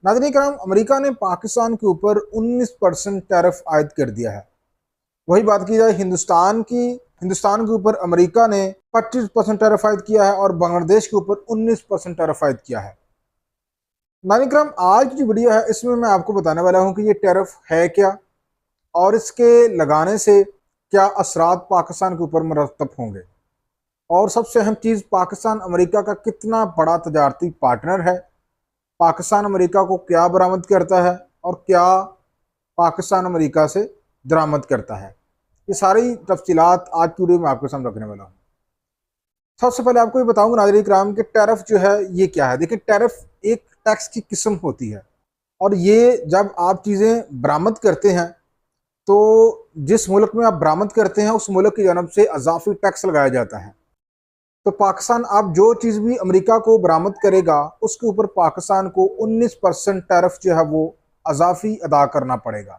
नाज़रीन करम, अमेरिका ने पाकिस्तान के ऊपर 19% टैरिफ आयद कर दिया है। वही बात की जाए हिंदुस्तान के ऊपर अमेरिका ने 25% टैरिफ आयद किया है और बांग्लादेश के ऊपर 19% टैरिफ आयद किया है। नाज़रीन करम, आज की जो वीडियो है इसमें मैं आपको बताने वाला हूँ कि ये टैरिफ है क्या और इसके लगाने से क्या असरात पाकिस्तान के ऊपर मरतब होंगे, और सबसे अहम चीज़, पाकिस्तान अमेरिका का कितना बड़ा तजारती पार्टनर है, पाकिस्तान अमेरिका को क्या बरामद करता है और क्या पाकिस्तान अमेरिका से दरामद करता है। ये सारी तफसीलात आज की वीडियो में आपके सामने रखने वाला हूँ। सबसे पहले आपको ये बताऊंगा नाज़रीन इकराम कि टैरिफ जो है ये क्या है। देखिए, टैरिफ एक टैक्स की किस्म होती है और ये जब आप चीज़ें बरामद करते हैं तो जिस मुल्क में आप बरामद करते हैं उस मुल्क की जानब से अजाफी टैक्स लगाया जाता है। तो पाकिस्तान आप जो चीज़ भी अमेरिका को बरामद करेगा उसके ऊपर पाकिस्तान को 19% टैरिफ जो है वो अजाफी अदा करना पड़ेगा।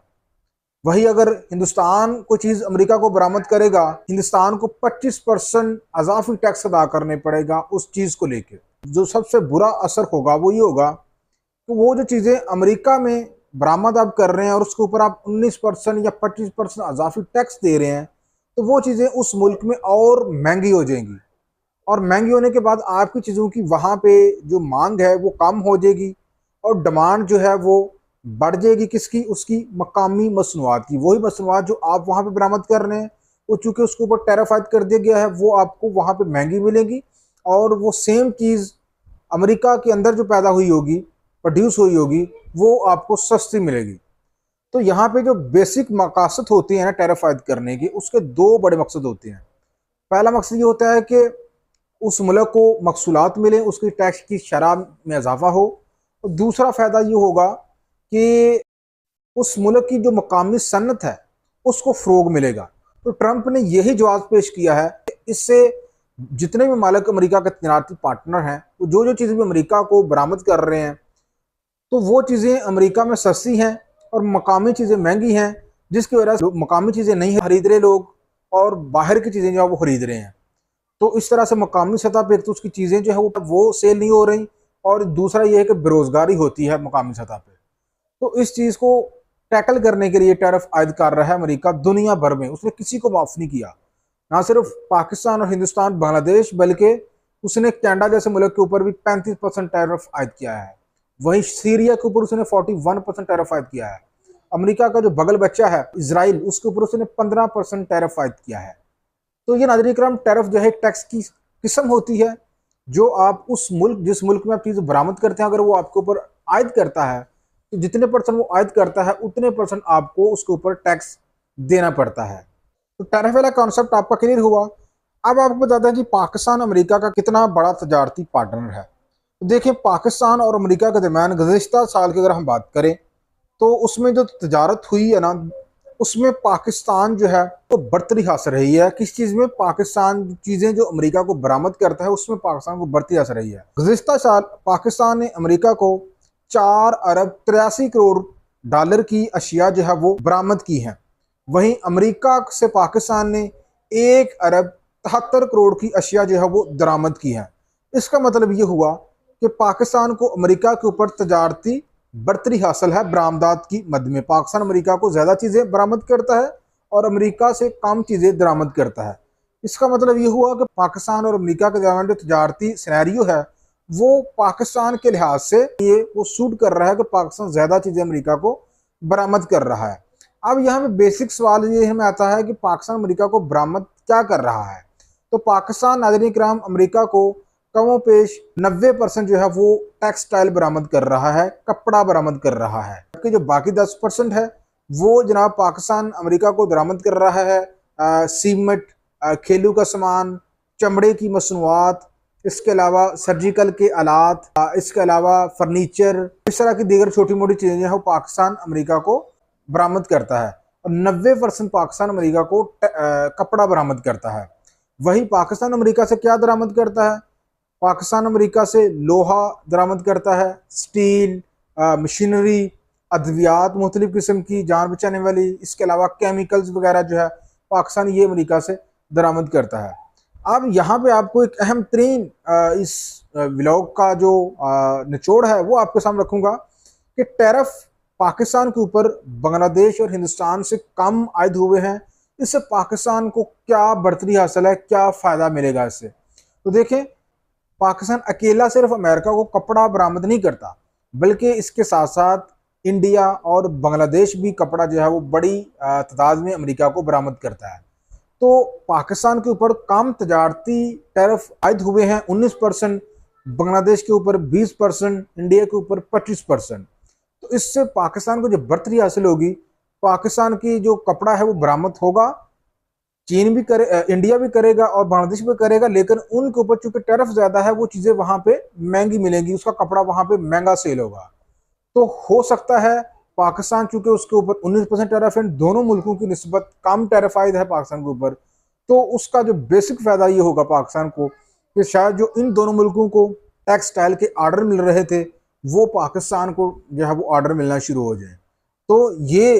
वही अगर हिंदुस्तान कोई चीज़ अमेरिका को बरामद करेगा, हिंदुस्तान को 25% अजाफी टैक्स अदा करने पड़ेगा उस चीज़ को लेके। जो सबसे बुरा असर होगा वो ये होगा कि वो जो चीज़ें अमेरिका में बरामद आप कर रहे हैं और उसके ऊपर आप 19% या 25% अजाफी टैक्स दे रहे हैं, तो वो चीज़ें उस मुल्क में और महंगी हो जाएंगी और महंगी होने के बाद आपकी चीज़ों की वहाँ पे जो मांग है वो कम हो जाएगी और डिमांड जो है वो बढ़ जाएगी। किसकी? उसकी मकामी मसनूआत की। वही मसनूआत जो आप वहाँ पे बरामद कर रहे हैं वो चूँकि उसके ऊपर टैरिफ आयद कर दिया गया है वो आपको वहाँ पे महंगी मिलेगी और वो सेम चीज़ अमेरिका के अंदर जो पैदा हुई होगी, प्रोड्यूस हुई होगी, वो आपको सस्ती मिलेगी। तो यहाँ पे जो बेसिक मकासद होती हैं ना टैरिफ आयद करने की, उसके दो बड़े मकसद होते हैं। पहला मकसद ये होता है कि उस मुल्क को महसूलात मिले, उसकी टैक्स की शरह में इजाफा हो, और दूसरा फ़ायदा ये होगा कि उस मुल्क की जो मकामी सन्नत है उसको फ़रोग मिलेगा। तो ट्रंप ने यही जवाब पेश किया है कि इससे जितने भी मालिक अमेरिका के तजारती पार्टनर हैं वो जो जो चीज़ें भी अमेरिका को बरामद कर रहे हैं तो वो चीज़ें अमेरिका में सस्ती हैं और मकामी चीज़ें महंगी हैं, जिसकी वजह से मकामी चीज़ें नहीं खरीद रहे लोग और बाहर की चीज़ें जो है वो खरीद रहे हैं। तो इस तरह से मकामी सतह पे एक तो उसकी चीज़ें जो है वो सेल नहीं हो रही और दूसरा ये है कि बेरोज़गारी होती है मकामी सतह पे। तो इस चीज़ को टैकल करने के लिए टैरिफ आयद कर रहा है अमेरिका दुनिया भर में। उसने किसी को माफ़ नहीं किया, ना सिर्फ पाकिस्तान और हिंदुस्तान, बांग्लादेश, बल्कि उसने कनाडा जैसे मुल्क के ऊपर भी 35% टैरिफ आयद किया है। वहीं सीरिया के ऊपर उसने 41% टैरिफ आयद किया है। अमेरिका का जो बगल बच्चा है इसराइल, उसके ऊपर उसने 15% टैरिफ आयद किया है। तो ये नाज़रीन इकराम, टैरिफ जो है टैक्स की किस्म होती है जो आप उस मुल्क, जिस मुल्क में आप चीज़ बरामद करते हैं, अगर वो आपके ऊपर आयद करता है तो जितने परसेंट वो आयद करता है उतने परसेंट आपको उसके ऊपर टैक्स देना पड़ता है। तो टैरिफ वाला कॉन्सेप्ट आपका क्लियर हुआ। अब आपको बताते हैं कि पाकिस्तान अमेरिका का कितना बड़ा तजारती पार्टनर है। तो देखिए, पाकिस्तान और अमेरिका के दरमियान गुज़िश्ता साल की अगर हम बात करें तो उसमें जो तजारत हुई है ना, उसमें पाकिस्तान जो है वो बढ़तरी हासिल रही है। किस चीज़ में? पाकिस्तान चीज़ें जो अमेरिका को बरामद करता है उसमें पाकिस्तान को बढ़तरी हासिल रही है। गुज़िश्ता साल पाकिस्तान ने अमेरिका को 4 अरब 83 करोड़ डॉलर की अशिया जो है वो बरामद की हैं। वहीं अमेरिका से पाकिस्तान ने 1 अरब 73 करोड़ की अशिया जो है वो दरामद की है। इसका मतलब ये हुआ कि पाकिस्तान को अमेरिका के ऊपर तजारती बढ़तरी हासिल है बरामदात की मद में। पाकिस्तान अमेरिका को ज़्यादा चीज़ें बरामद करता है और अमेरिका से कम चीज़ें दरामद करता है। इसका मतलब ये हुआ कि पाकिस्तान और अमेरिका के दरमियान जो तजारती सिनेरियो है वो पाकिस्तान के लिहाज से ये वो सूट कर रहा है कि पाकिस्तान ज़्यादा चीज़ें अमेरिका को बरामद कर रहा है। अब यहाँ पे बेसिक सवाल ये हमें आता है कि पाकिस्तान अमेरिका को बरामद क्या कर रहा है। तो पाकिस्तान नाज़रीन किराम अमेरिका को कमो पेश 90% जो है वो टेक्सटाइल बरामद कर रहा है, कपड़ा बरामद कर रहा है। जबकि जो बाकी 10% है वो जनाब पाकिस्तान अमेरिका को बरामद कर रहा है सीमेंट, खेलों का सामान, चमड़े की मसनूआत, इसके अलावा सर्जिकल के आलात, इसके अलावा फर्नीचर, इस तरह की दीगर छोटी मोटी चीज़ें जो है वो पाकिस्तान अमेरिका को बरामद करता है और 90% पाकिस्तान अमेरिका को कपड़ा बरामद करता है। वही पाकिस्तान अमेरिका से क्या दरामद करता है? पाकिस्तान अमेरिका से लोहा दरामद करता है, स्टील, मशीनरी, अद्वियात मुख्तलिफ़ किस्म की जान बचाने वाली, इसके अलावा केमिकल्स वगैरह जो है पाकिस्तान ये अमेरिका से दरामद करता है। अब यहाँ पे आपको एक अहम तरीन इस व्लॉग का जो निचोड़ है वो आपके सामने रखूँगा कि टैरिफ पाकिस्तान के ऊपर बांग्लादेश और हिंदुस्तान से कम आयद हुए हैं, इससे पाकिस्तान को क्या बढ़तरी हासिल है, क्या फ़ायदा मिलेगा इससे। तो देखें, पाकिस्तान अकेला सिर्फ अमेरिका को कपड़ा बरामद नहीं करता, बल्कि इसके साथ साथ इंडिया और बांग्लादेश भी कपड़ा जो है वो बड़ी तादाद में अमेरिका को बरामद करता है। तो पाकिस्तान के ऊपर कम तजारती टैरिफ आयद हुए हैं 19%, बांग्लादेश के ऊपर 20%, इंडिया के ऊपर 25%। तो इससे पाकिस्तान को जो बढ़तरी हासिल होगी, पाकिस्तान की जो कपड़ा है वो बरामद होगा, चीन भी करे, इंडिया भी करेगा और बांग्लादेश भी करेगा, लेकिन उनके ऊपर चूंकि टैरिफ ज्यादा है वो चीजें वहां पे महंगी मिलेंगी, उसका कपड़ा वहां पे महंगा सेल होगा। तो हो सकता है पाकिस्तान, चूंकि उसके ऊपर 19% टैरिफ है, दोनों मुल्कों की निस्बत कम टैरिफ आयद है पाकिस्तान के ऊपर, तो उसका जो बेसिक फायदा ये होगा पाकिस्तान को कि शायद जो इन दोनों मुल्कों को टेक्सटाइल के ऑर्डर मिल रहे थे वो पाकिस्तान को जो है वो ऑर्डर मिलना शुरू हो जाए। तो ये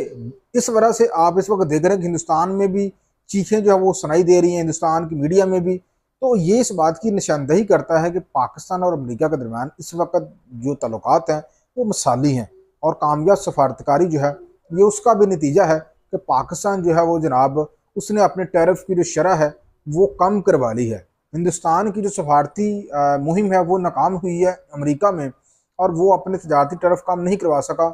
इस वजह से आप इस वक्त देख रहे हैं कि हिंदुस्तान में भी चीखें जो है वो सुनाई दे रही हैं, हिंदुस्तान की मीडिया में भी। तो ये इस बात की निशानदही करता है कि पाकिस्तान और अमेरिका के दरमियान इस वक्त जो ताल्लुकात हैं वो मिसाली हैं, और कामयाब सफारतकारी जो है ये उसका भी नतीजा है कि पाकिस्तान जो है वो जनाब उसने अपने टैरिफ की जो शरह है वो कम करवा ली है। हिंदुस्तान की जो सफारती मुहिम है वो नाकाम हुई है अमेरिका में, और वो अपने तजारती टैरिफ कम नहीं करवा सका।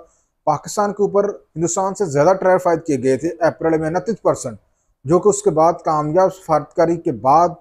पाकिस्तान के ऊपर हिंदुस्तान से ज़्यादा टैरिफ आयद किए गए थे अप्रैल में 29%, जो कि उसके बाद कामयाब सफारतकारी के बाद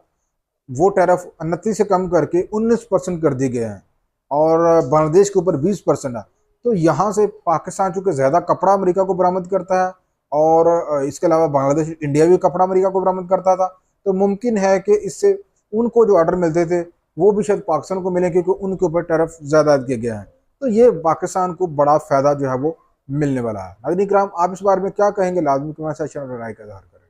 वो टैरिफ 29 से कम करके 19% कर दिए गए हैं, और बांग्लादेश के ऊपर 20% है। तो यहाँ से पाकिस्तान चूँकि ज़्यादा कपड़ा अमेरिका को बरामद करता है, और इसके अलावा बांग्लादेश, इंडिया भी कपड़ा अमेरिका को बरामद करता था, तो मुमकिन है कि इससे उनको जो ऑर्डर मिलते थे वो भी शायद पाकिस्तान को मिले, क्योंकि उनके ऊपर टैरिफ ज़्यादा किया गया है। तो ये पाकिस्तान को बड़ा फ़ायदा जो है वो मिलने वाला है। नाज़रीन किराम, आप इस बारे में क्या कहेंगे? लाजमी कमेंट सेक्शन में राय का इज़हार करें।